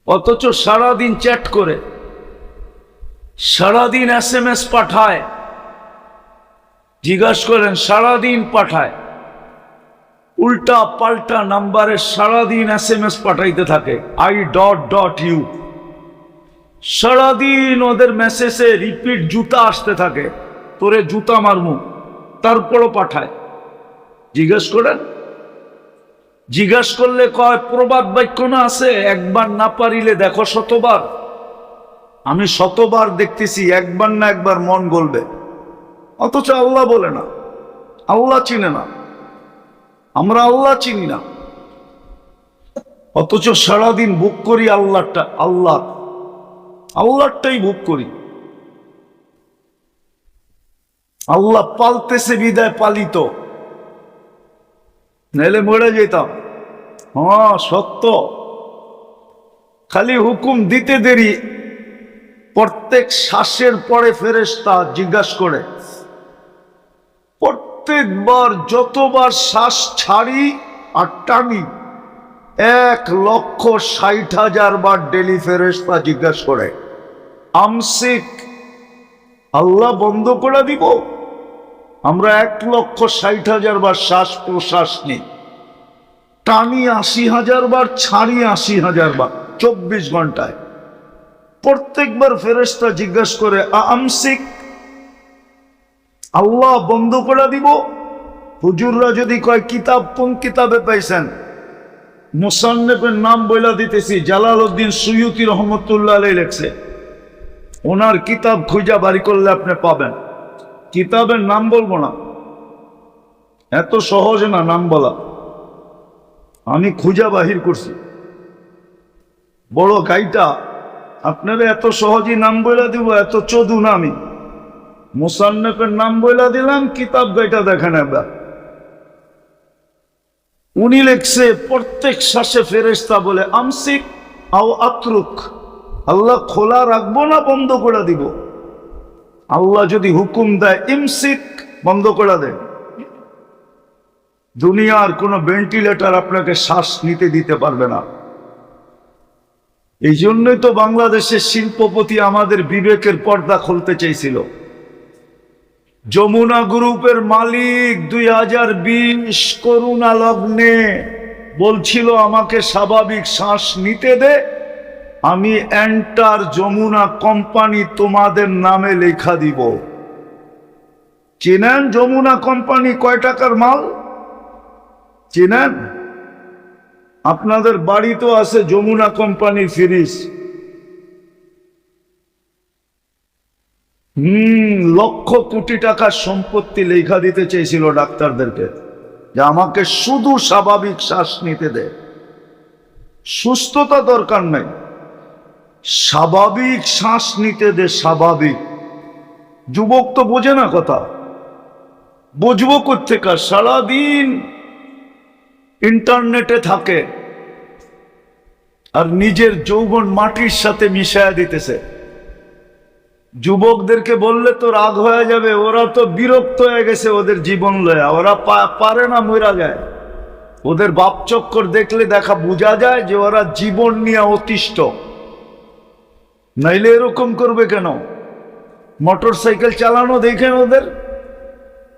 অথচ সারাদিন চ্যাট করে, সারাদিন SMS পাঠায়। জিজ্ঞাসা করেন, সারাদিন পাঠায় উল্টা পাল্টা নাম্বারে, সারাদিন SMS পাঠাইতে থাকে। I.U সারাদিন ওদের মেসেজে রিপিট জুতা আসতে থাকে, তোরে জুতা মারমু, তারপরও পাঠায়। জিজ্ঞাসা করেন, জিজ্ঞাস করলে কয় প্রবাদ বাক্য না আছে, একবার না পারিলে দেখো শতবার। আমি শতবার দেখতেছি, একবার না একবার মন গলবে। অথচ আল্লাহ বলে না, আল্লাহ চিনে না, আমরা আল্লাহ চিনি না। অথচ সারাদিন বুক করি আল্লাহটাই বুক করি। আল্লাহ পালতেছে বিদায় পালিত, নাইলে মরে যেতাম। হ্যাঁ সত্য, খালি হুকুম দিতে দেরি। প্রত্যেক শ্বাসের পরে ফেরেশতা জিজ্ঞাসা করে, প্রত্যেকবার যতবার শ্বাস ছাড়ি আর টানি 1,60,000 বার ডেলি ফেরেশতা জিজ্ঞাসা করে, আমসিক, আল্লাহ বন্ধ করে দিব? আমরা 1,60,000 বার শ্বাস প্রশ্বাস নিই, টানি 80,000 বার, ছাড়ি 80,000 বার 24 ঘন্টায়। প্রত্যেকবার ফেরেশতা জিজ্ঞাসা করে, আমসিক, আল্লাহ বন্ধ করে দিব? হুজুররা যদি কয় কিতাব কোন কিতাবে পাইছেন, মুসান্নিফের নাম বইলা দিতেছি, জালালউদ্দিন সুয়ুতি রহমতুল্লাহ আলাইহি লেখছে। ওনার কিতাব খুঁজা বাড়ি করলে আপনি পাবেন। কিতাবের নাম বলবো না, এত সহজ না নাম বলা, আমি খুঁজা বাহির করছি। বড় গাইটা, আপনারা এত সহজেই নাম বইলা দিব, এত চোদু না আমি। মুসান্নিফের নাম বইলা দিলাম, কিতাব গাইটা দেখেন একবার। উনি লেখছে, প্রত্যেক শ্বাসে ফেরেশতা বলে, আমসিক আও আতরুক, আল্লাহ খোলা রাখবো না বন্ধ করে দিব? আল্লাহ যদি হুকুম দেয় ইমসিক, বন্ধ করে দেয়। দুনিয়ার কোনো ভেন্টিলেটর আপনাকে শ্বাস নিতে দিতে পারবে না। এই জন্যই তো বাংলাদেশের শিল্পপতি আমাদের বিবেকের পর্দা খুলতে চেয়েছিল। যমুনা গ্রুপের মালিক 2020 করোনা লগ্নে বলছিল, আমাকে স্বাভাবিক শ্বাস নিতে দে, আমি এন্টার যমুনা কোম্পানি তোমাদের নামে লেখা দিব। চেনেন যমুনা কোম্পানি কয় টাকার মাল? চেনেন? আপনাদের বাড়ি তো আছে যমুনা কোম্পানির ফ্রিজ। লক্ষ কোটি টাকার সম্পত্তি লেখা দিতে চেয়েছিল ডাক্তারদেরকে, যে আমাকে শুধু স্বাভাবিক শ্বাস নিতে দে, সুস্থতা দরকার নাই, স্বাভাবিক শ্বাস নিতে দে। স্বাভাবিক যুবক তো বোঝে না কথা, বুঝবো কোত্থেকে? সারাদিন ইন্টারনেটে থাকে আর নিজের যৌবন মাটির সাথে মিশায়া দিতেছে। যুবকদেরকে বললে তো রাগ হয়ে যাবে, ওরা তো বিরক্ত হয়ে গেছে ওদের জীবন লয়া, ওরা পারে না, মরা যায়। ওদের বাপ চক্কর দেখলে বোঝা যায় যে ওরা জীবন নিয়ে অতিষ্ঠ। নাইলে এরকম করবে কেন? মোটর সাইকেল চালানো দেখেন ওদের,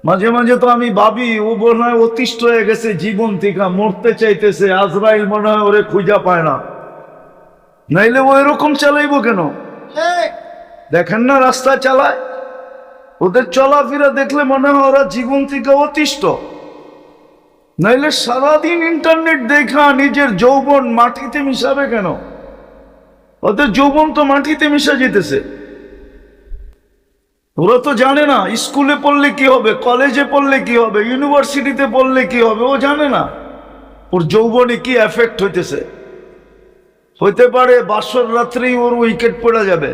মাঝে মাঝে তো আমি ভাবি, ও মনে হয় অতিষ্ঠ হয়ে গেছে জীবন থেকে, মরতে চাইতেছে, আজরাইল মনে হয় ওরে খুঁজা পায় না। নাইলে ও এরকম চালাইবো কেন? দেখেন না রাস্তায় চালায়, ওদের চলাফেরা দেখলে মনে হয় ওরা জীবন থেকে অতিষ্ঠ। নাইলে সারাদিন ইন্টারনেট দেখা নিজের যৌবন মাটিতে মিশাবে কেন? ওদের যৌবন তো মাটিতে মিশা যেতেছে। ওরা তো জানে না স্কুলে পড়লে কি হবে, কলেজে পড়লে কি হবে, ইউনিভার্সিটিতে পড়লে কি হবে, ও জানে না ওর যৌবনে কি এফেক্ট হইতেছে। হইতে পারে বাসর রাত্রেই ওর উইকেট পড়ে যাবে।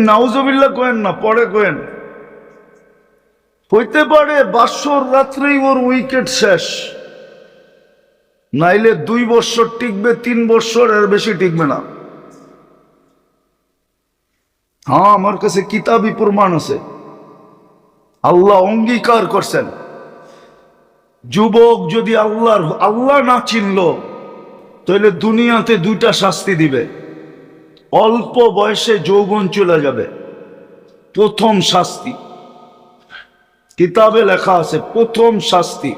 নাউজুবিল্লাহ কোয়েন না, পরে কোয়েন। হইতে পারে বাসর রাত্রেই ওর উইকেট শেষ, নাইলে 2 বছর টিকবে, 3 বছর, এর বেশি টিকবে না। হ্যাঁ, আমার কাছে কিতাবি প্রমাণ আছে, আল্লাহ অঙ্গীকার করছেন। যুবক যদি আল্লাহ না চিনল, তাহলে দুনিয়াতে দুইটা শাস্তি দিবে। অল্প বয়সে যৌবন চলে যাবে, প্রথম শাস্তি। কিতাবে লেখা আছে প্রথম শাস্তি।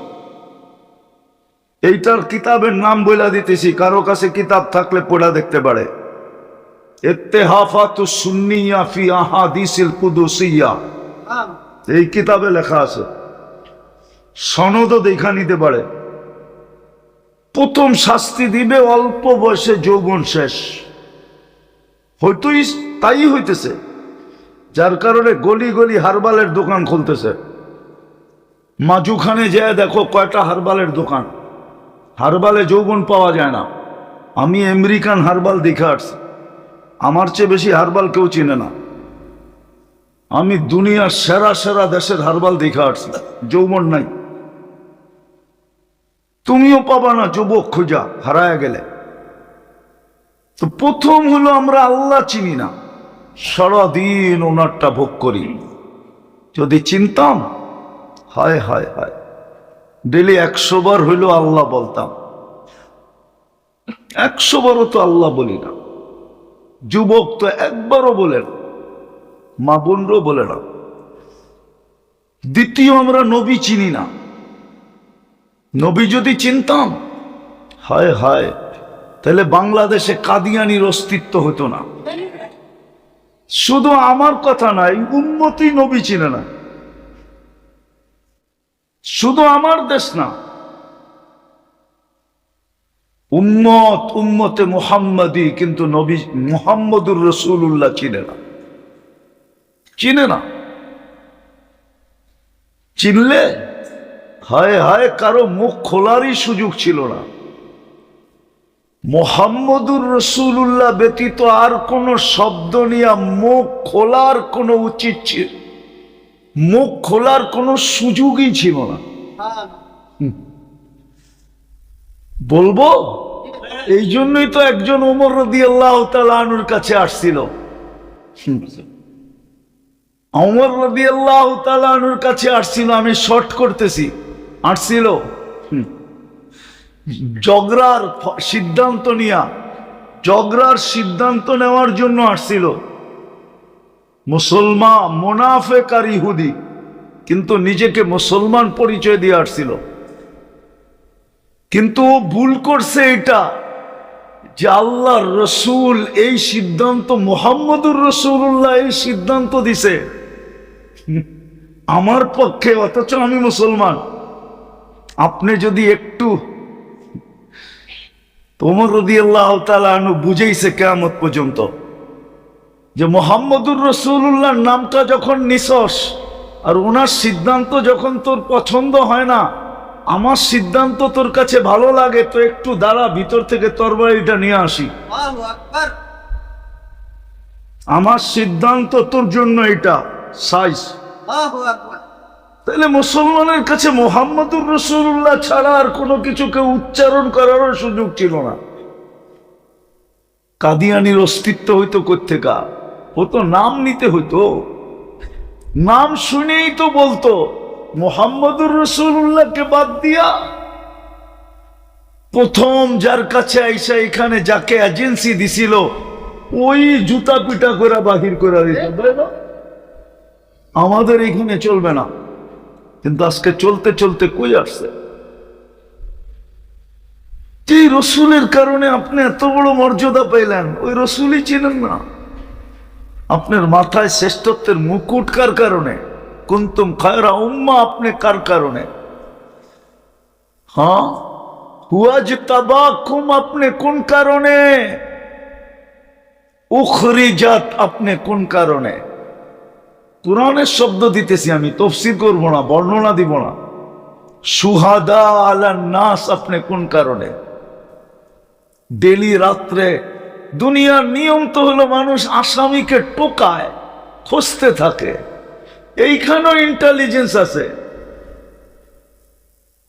এইটার কিতাবের নাম বইলা দিতেছি, কারো কাছে কিতাব থাকলে পড়া দেখতে পারে। ইত্তেহাফাতুস সুন্নিয়া ফি আহাদিসিল কুদুসিয়া, এই কিতাবে লেখা আছে, সনদও দেখা নিতে পারে। প্রথম শাস্তি দিবে অল্প বয়সে যৌবন শেষ। হয়তো তাই হইতেছে, যার কারণে গলি গলি হারবালের দোকান খুলতেছে। মাজুখানে যায় দেখো কয়টা হারবালের দোকান। হারবালে যৌবন পাওয়া যায় না। আমি আমেরিকান হারবাল দেখে আসছি, আমার চেয়ে বেশি হারবাল কেউ চিনে না। আমি দুনিয়ার সেরা সেরা দেশের হারবাল দেখে আসছি, যৌবন নাই। তুমিও পাবা না যুবক খোঁজা হারায় গেলে। তো প্রথম হলো আমরা আল্লাহ চিনি না, সারাদিন ওনারটা ভোগ করি। যদি চিনতাম, হায় হায় হায়, ডেলি 100 বার হইল আল্লাহ বলতাম। 100 বারও তো আল্লাহ বলি না। যুবক তো একবারও বলে না, মা বোনরাও বলে না। দ্বিতীয়, আমরা নবী চিনি না। নবী যদি চিনতাম, হায় হায়, তাহলে বাংলাদেশে কাদিয়ানির অস্তিত্ব হতো না। শুধু আমার কথা নাই, উম্মতি নবী চিনে না। শুধু আমার দেশ না, উম্মত উম্মতে মুহাম্মাদি, কিন্তু নবী মুহাম্মদুর রাসূলুল্লাহ চিনে না। চিনে না। চিনলে হায় হায়, কারো মুখ খোলারই সুযোগ ছিল না। মুহাম্মদুর রাসূলুল্লাহ ব্যতীত আর কোন শব্দ নিয়ে মুখ খোলার কোনো উচিত ছিল, মুখ খোলার কোনো সুযোগই ছিল না। বলবো, এই জন্যই তো একজন ওমর রাদিয়াল্লাহু তাআলা আনহুর কাছে আসছিল। ওমর রাদিয়াল্লাহু তাআলা আনহুর কাছে আসছিল, আমি শর্ট করতেছি, আসছিল ঝগড়ার সিদ্ধান্ত নিয়া, ঝগড়ার সিদ্ধান্ত নেওয়ার জন্য আসছিল। মুসলমান, মুনাফিক আর ইহুদি, কিন্তু নিজেকে মুসলমান পরিচয় দিয়ে আসছিল। কিন্তু ও ভুল করছে এটা, যে আল্লাহর রসুল এই সিদ্ধান্ত, মুহাম্মদুর রাসূলুল্লাহ এই সিদ্ধান্ত দিছে আমার পক্ষে, অথচ আমি মুসলমান। আপনি যদি একটু, ওমর রাদিয়াল্লাহু তাআলা আনহু বুঝাইছে কিয়ামত পর্যন্ত, যে মুহাম্মদুর রাসূলুল্লাহর নামটা যখন নিছস আর ওনার সিদ্ধান্ত যখন তোর পছন্দ হয় না, আমার সিদ্ধান্ত তোর কাছে ভালো লাগে, তো একটু দাঁড়া, ভিতর থেকে তরবারিটা নিয়ে আসি। আমার সিদ্ধান্ত তোর জন্য এটা সাইজ। তাহলে মুসলমানের কাছে মুহাম্মদুর রাসূলুল্লাহ ছাড়া আর কোনো কিছুকে উচ্চারণ করারও সুযোগ ছিল না। কাদিয়ানির অস্তিত্ব হইতো কোত্থেকা? ও তো নাম নিতে হইতো, নাম শুনেই তো বলতো। মুহাম্মদুর রাসূলুল্লাহকে বাদ দিয়া প্রথম যার কাছে আইসা এখানে যাকে এজেন্সি দিছিল, ওই জুতা পিটা করে বাহির করে দিত। আমাদের এখানে চলবে না, কিন্তু আজকে চলতে চলতে কই আসছে। এই রসুলের কারণে আপনি এত বড় মর্যাদা পাইলেন, ওই রসুলই চিনেন না। আপনার মাথায় শ্রেষ্ঠত্বের মুকুট কার কারণে? কুনতুম খায়রা উম্মাহ, আপনি কার কারণে? হ্যাঁ, ওয়াজতাবাকুম, আপনি কোন কারণে? উখরিজাত, আপনি কোন কারণে? কুরআনের শব্দ দিতেছি আমি, তাফসীর করব না, বর্ণনা দিব না। শুহাদা আলান নাস, আপনি কোন কারণে? ডেলি রাত্রে, দুনিয়ার নিয়ম তো হলো মানুষ আসামিকে টোকায়, খুঁজতে থাকে। এইখানেও ইন্টেলিজেন্স আছে,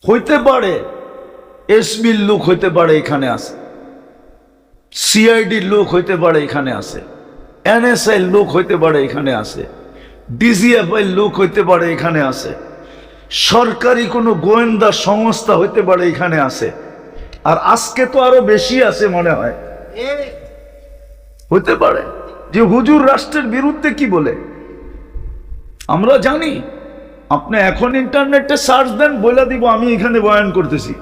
হইতে পারে এসবির লোক হইতে পারে এখানে আছে, সিআইডির লোক হইতে পারে এখানে আছে, এনএসআই লোক হইতে পারে এখানে আছে, ডিজিএফআই লোক হইতে পারে এখানে আছে, সরকারি কোনো গোয়েন্দা সংস্থা হইতে পারে এখানে আছে। আর আজকে তো আরো বেশি আছে মনে হয়। হতে পারে যে হুজুর রাষ্ট্রের বিরুদ্ধে কি বলে আমরা জানি। আপনি এখন ইন্টারনেটে সার্চ দেন, বলে দিব আমি এখানে বয়ান করতেছি।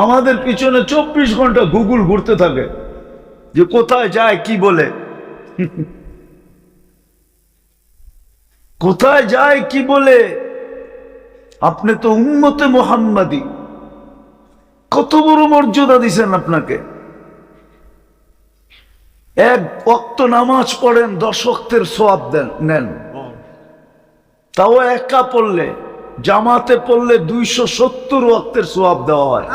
আমাদের পিছনে 24 ঘন্টা গুগল ঘুরতে থাকে যে কোথায় যায় কি বলে, কোথায় যায় কি বলে। আপনি তো উম্মতে মুহাম্মাদি, কত বড় মর্যাদা দিছেন আপনাকে। এক ওয়াক্ত নামাজ পড়েন, 10 ওয়াক্তের সওয়াব নেন, তাও একা পড়লে। জামাতে পড়লে 270 ওয়াক্তের সওয়াব দেওয়া হয়।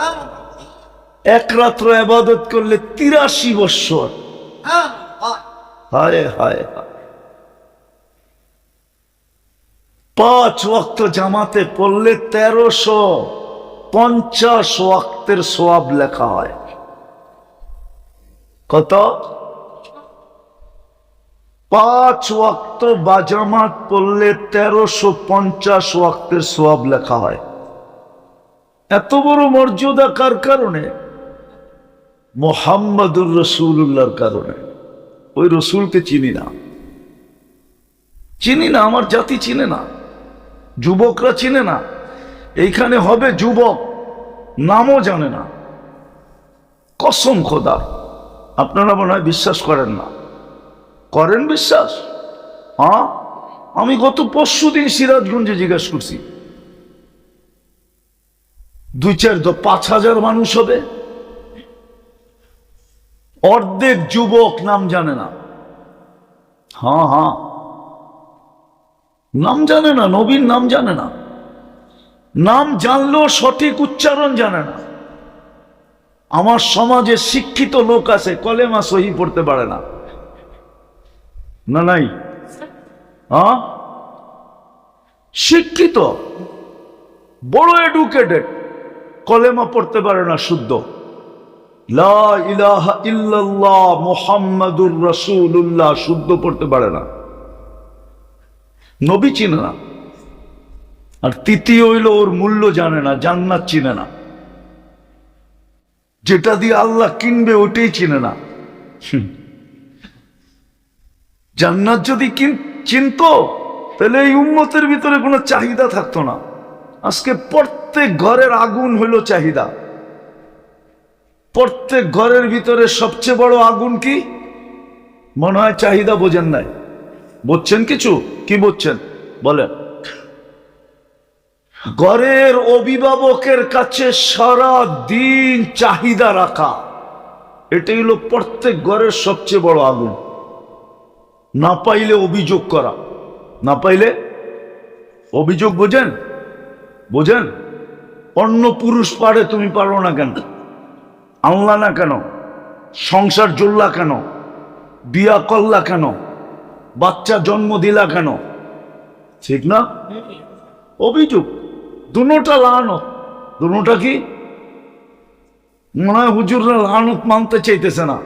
এক রাত্র ইবাদত করলে 83 বছর। হায় হায় হায়। 5 ওয়াক্ত জামাতে পড়লে 1350 ওয়াক্তের সওয়াব লেখা হয়। কত? 5 ওয়াক্ত বাজামাত পড়লে 1350 ওয়াক্তের সওয়াব লেখা হয়। এত বড় মর্যাদা কার কারণে? মুহাম্মাদুর রাসূলুল্লাহর কারণে। ওই রসুলকে চিনি না, চিনি না, আমার জাতি চিনে না, যুবকরা চিনে না। এইখানে হবে যুবক, নামও জানে না। কসম খোদা, আপনারা মনে হয় বিশ্বাস করেন না। করেন বিশ্বাস? হ্যাঁ, আমি গত পরশুদিন সিরাজগঞ্জে জিজ্ঞেস করছি, 2-4-5 হাজার মানুষ হবে, অর্ধেক যুবক নাম জানে না। হ্যাঁ হ্যাঁ, নাম জানে না, নবীর নাম জানে না। নাম জানলেও সঠিক উচ্চারণ জানে না। আমার সমাজে শিক্ষিত লোক আছে, কলেমা সহি পড়তে পারে না। না নাই? হ্যাঁ, শিক্ষিত, বড় এডুকেটেড, কলেমা পড়তে পারে না শুদ্ধ। লা ইলাহা ইল্লাল্লাহ মুহাম্মাদুর রাসূলুল্লাহ শুদ্ধ পড়তে পারে না, নবী চিনে না। আর তৃতীয় হইল ওর মূল্য জানে না, জান্নাত চিনে না। যেটা দিয়ে আল্লাহ কিনবে ওটাই চিনে না। জান্নাত যদি চিনতো তাহলে এই উম্মতের ভিতরে কোনো চাহিদা থাকতো না। আজকে প্রত্যেক ঘরের আগুন হইল চাহিদা। প্রত্যেক ঘরের ভিতরে সবচেয়ে বড় আগুন কি? মনে হয় চাহিদা। বোঝেন নাই? বুঝছেন কিছু? কি বুঝছেন বলেন? ঘরের অভিভাবকের কাছে সারা দিন চাহিদা রাখা, এটাই হলো প্রত্যেক ঘরের সবচেয়ে বড় আগুন। না পাইলে অভিযোগ করা, না পাইলে অভিযোগ। বোঝেন? বোঝেন? অন্য পুরুষ পারে, তুমি পারো না কেন? আনলা না কেন? সংসার চললা কেন? বিয়া করলা কেন? বাচ্চা জন্ম দিলা কেন? ঠিক না? অভিযোগ। দুটোটা লানত। দুটোটা কি? মনে হয় হুজুররা লানত মানতে চাইতেছে না।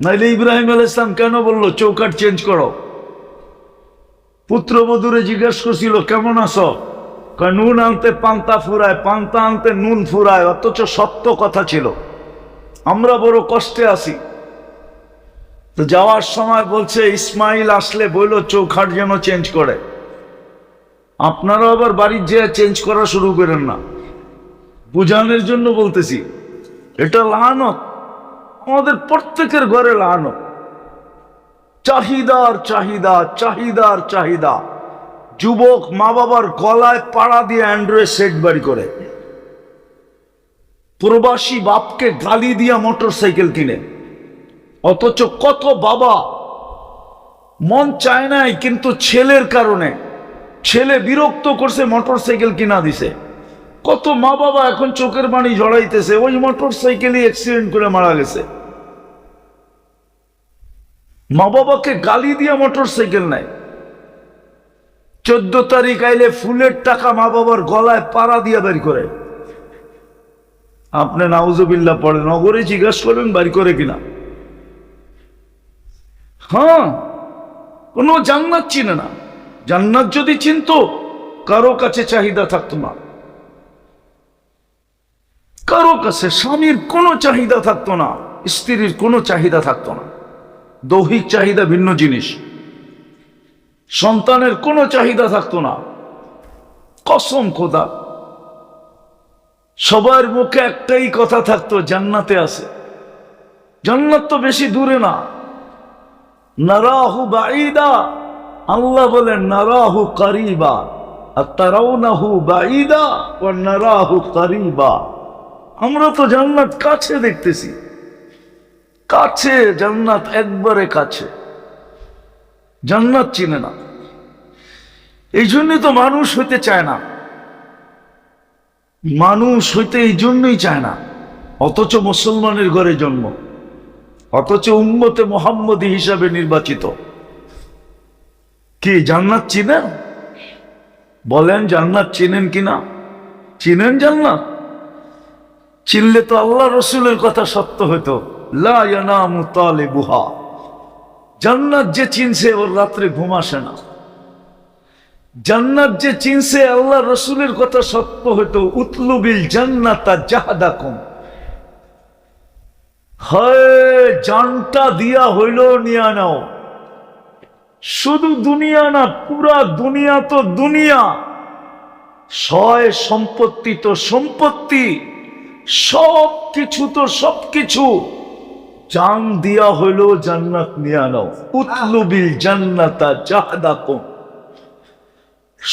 নাইলে ইব্রাহিম আলাইহিস সালাম কেন বললো চৌকাঠ চেঞ্জ করো? পুত্রবধূরে জিজ্ঞেস করছিল কেমন আছো? নুন আনতে পান্তা ফুরায়, পান্তা আনতে নুন ফুরায়। অথচ সত্য কথা ছিল। আমরা বড় কষ্টে আছি। তো যাওয়ার সময় বলছে ইসমাইল আসলে বলল চৌকাঠ যেন চেঞ্জ করে। আপনারা আবার বাড়ির যে চেঞ্জ করা শুরু করেন না। বুঝানোর জন্য বলতেছি, এটা লানত। আমাদের প্রত্যেকের ঘরে লানত। চাহিদার চাহিদা, চাহিদার চাহিদা। যুবক মা বাবার গলায় পাড়া দিয়ে অ্যান্ড্রয়েড সেট বাড়ি করে। প্রবাসী বাপকে গালি দিয়া মোটর সাইকেল কিনে। অথচ কত বাবা মন চায় নাই, কিন্তু ছেলের কারণে, ছেলে বিরক্ত করছে, মোটর সাইকেল কিনা দিছে। কত মা বাবা এখন চোখের পানি ঝরাইতেছে, ওই মোটর সাইকেলই অ্যাক্সিডেন্ট করে মারা গেছে। মা বাবাকে গালি দিয়া মোটর সাইকেল নেয়। 14 তারিখ আইলে ফুলের টাকা মা বাবার গলায় পাড়া দিয়া বের করে। আপনি নাউজুবিল্লাহ পড়েন, নগরে জিজ্ঞাসা করবেন বাড়ি করে কিনা। হ্যাঁ, কোনো জান্নাত চিনে না। জান্নাত যদি চিনতো কারো কাছে চাহিদা থাকতো না, কারো কাছে স্বামীর কোনো চাহিদা থাকতো না, স্ত্রীর কোনো চাহিদা থাকতো না। দৈহিক চাহিদা ভিন্ন জিনিস। সন্তানের কোনো চাহিদা থাকতো না। কসম খোদা, সবার মুখে একটাই কথা থাকতো, জান্নাতে আছে। জান্নাত তো বেশি দূরে না। নারাহু বাঈদা, আল্লাহ বলেন নারাহু কারিবা, আর তারাউনাহু বাঈদা ওয়া নারাহু কারিবা। আমরা তো জান্নাত কাছে দেখতেছি, কাছে জান্নাত, একবারে কাছে। জান্নাত চিনে না, এই জন্যই তো মানুষ হইতে চায় না। মানুষ হইতে এই জন্যই চায় না, অথচ মুসলমানের ঘরে জন্ম, অথচ উম্মতে মুহাম্মদী হিসাবে নির্বাচিত। কি জান্নাত চিনেন? বলেন জান্নাত চিনেন কিনা? চিনেন জান্নাত? চিনলে তো আল্লাহ রসুলের কথা সত্য হতো, লা ইয়ানামু তালিবুহা। জান্নাত যে চিনছে ওর রাত্রে ঘুম আসে না। জান্নাত যে চিনছে, আল্লাহ রসুলের কথা সত্য হতো, উতলুবিল জান্নাতা জাহাদাকুম। হয় জানটা দিয়া হইল নিয়া নাও। শুধু দুনিয়া না, পুরা দুনিয়া তো দুনিয়া, সয় সম্পত্তি তো সম্পত্তি, সব কিছু তো সব কিছু। জান দিয়া হইল জান্নাত নিয়া নাও, উতলুবিল জান্নাতা জাহাদাকুম।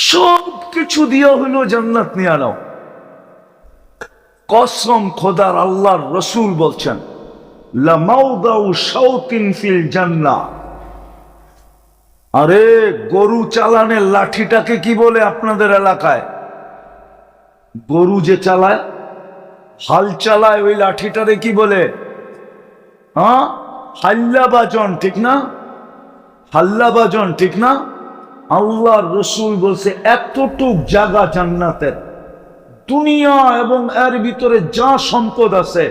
সব কিছু দিয়া হইল জান্নাত নিয়া নাও। কসম খোদার, আল্লাহর রসুল বলছেন, লামাউদাউ শাওতিন ফিল জান্নাহ। আরে গরু চালানের লাঠিটাকে কি বলে আপনাদের এলাকায়? গরু যে চালায়, হাল চালায়, ওই লাঠিটারে কি বলে? হ্যাঁ, হাল্লা বাজন, ঠিক না? হাল্লা বাজন, ঠিক না? আল্লাহর রসুল বলছে এতটুক জায়গা জান্নাতের, দুনিয়া এবং এর ভিতরে যা সম্পদ আছে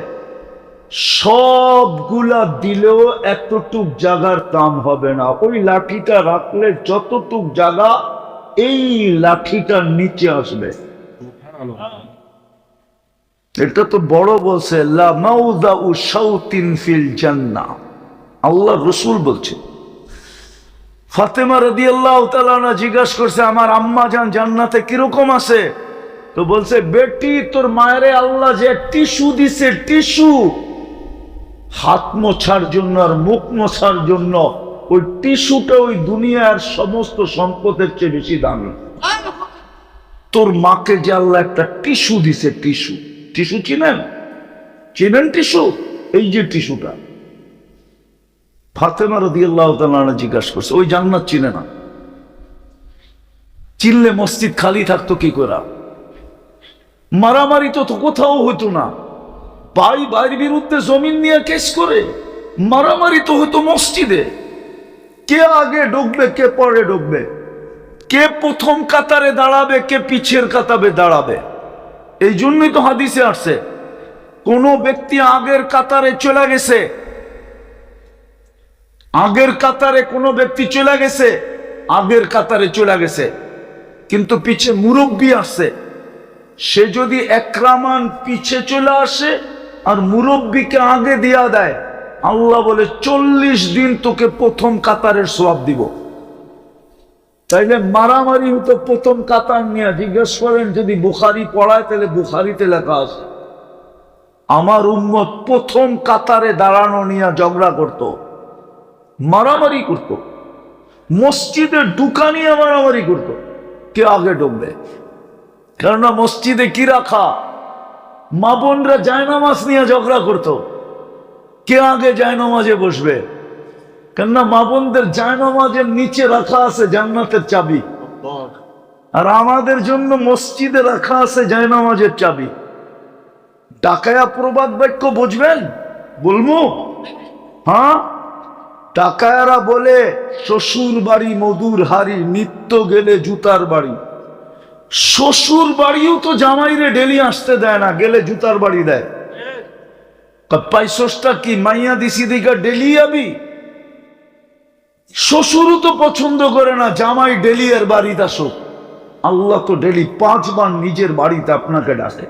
সবগুলা দিলেও এতটুক জায়গার দাম হবে না। ওই লাঠিটা রাখলে যতটুক জায়গা এই লাঠিটার নিচে আসবে। এটা তো বড় বলছে, লা মাউদাউ শাওতিন ফিল জান্নাহ। আল্লাহ রসুল বলছে। ফাতেমা রাদিয়াল্লাহু তাআলা আনহা জিজ্ঞাসা করছে, আমার আম্মা জান জান্নাতে কিরকম আছে? তো বলছে, বেটি তোর মায়েরে আল্লাহ যে টিস্যু দিছে, টিস্যু, হাত মোছার জন্য আর মুখ মোছার জন্য, ওই টিস্যুটা ওই দুনিয়ার সমস্ত সম্পদের চেয়ে বেশি দামি। তোর মাকে যে আল্লাহ একটা টিস্যু দিছে, টিস্যু, টিস্যু চিনেন? চিনেন টিস্যু? এই যে টিস্যুটা। ফাতেমা রাদিয়াল্লাহু তাআলা আনহা জিজ্ঞাসা করছে, ওই জান্নাত চিনে না? চিনলে মসজিদ খালি থাকতো কি করে? মারামারি তো কোথাও হতো না। ভাই ভাইয়ের বিরুদ্ধে জমিন নিয়ে কেস করে মারামারি তো হতো মসজিদে। কে আগে ঢুকবে, কে পরে ঢুকবে, কে প্রথম কাতারে দাঁড়াবে, কে পিছের কাতারে দাঁড়াবে। এই জন্যই তো হাদিসে আসছে, কোন ব্যক্তি আগের কাতারে চলে গেছে, আগের কাতারে কোনো ব্যক্তি চলে গেছে, আগের কাতারে চলে গেছে, কিন্তু পিছে মুরব্বী আসছে, সে যদি একরামান পিছে চলে আসে আর মুরব্বীকে আগে দিয়া দেয়, আল্লাহ বলে 40 দিন তোকে প্রথম কাতারের সওয়াব দিব। তাইলে মারামারি হতো প্রথম কাতার নিয়ে। জিজ্ঞেস করেন, যদি বুখারী পড়ায় তাহলে বুখারীতে লেখা আছে আমার উম্মত প্রথম কাতারে দাঁড়ানো নিয়ে ঝগড়া করত, মারামারি করত, মসজিদে ঢুকা নিয়ে মারামারি করত, কে আগে ঢুকবে। কেননা মসজিদে কি রাখা, মা বোনরা জায়নামাজ নিয়ে ঝগড়া করত, কে আগে জায়নামাজে বসবে। কেননা মা বোনদের জায়নামাজের নিচে রাখা আছে জান্নাতের চাবি, আর আমাদের জন্য মসজিদে রাখা আছে জায়নামাজের চাবি। ডাকায়া প্রবাদ বাক্য বুঝবেন? বলবো? হ্যাঁ, ডাকায়ারা বলে শ্বশুর বাড়ি মধুর হাড়ি, নিত্য গেলে জুতার বাড়ি। শ্বশুর বাড়িও তো জামাইরে ডেলি আসতে দেয় না, গেলে জুতার বাড়ি দেয়। পাইসোসটা কি মাইয়া দিছি দিকা ডেলি আবি? শ্বশুরও তো পছন্দ করে না জামাই ডেলি এর বাড়িতে আসুক। আল্লাহ তো ডেলি 5 বার নিজের বাড়িতে আপনাকে ডাকে।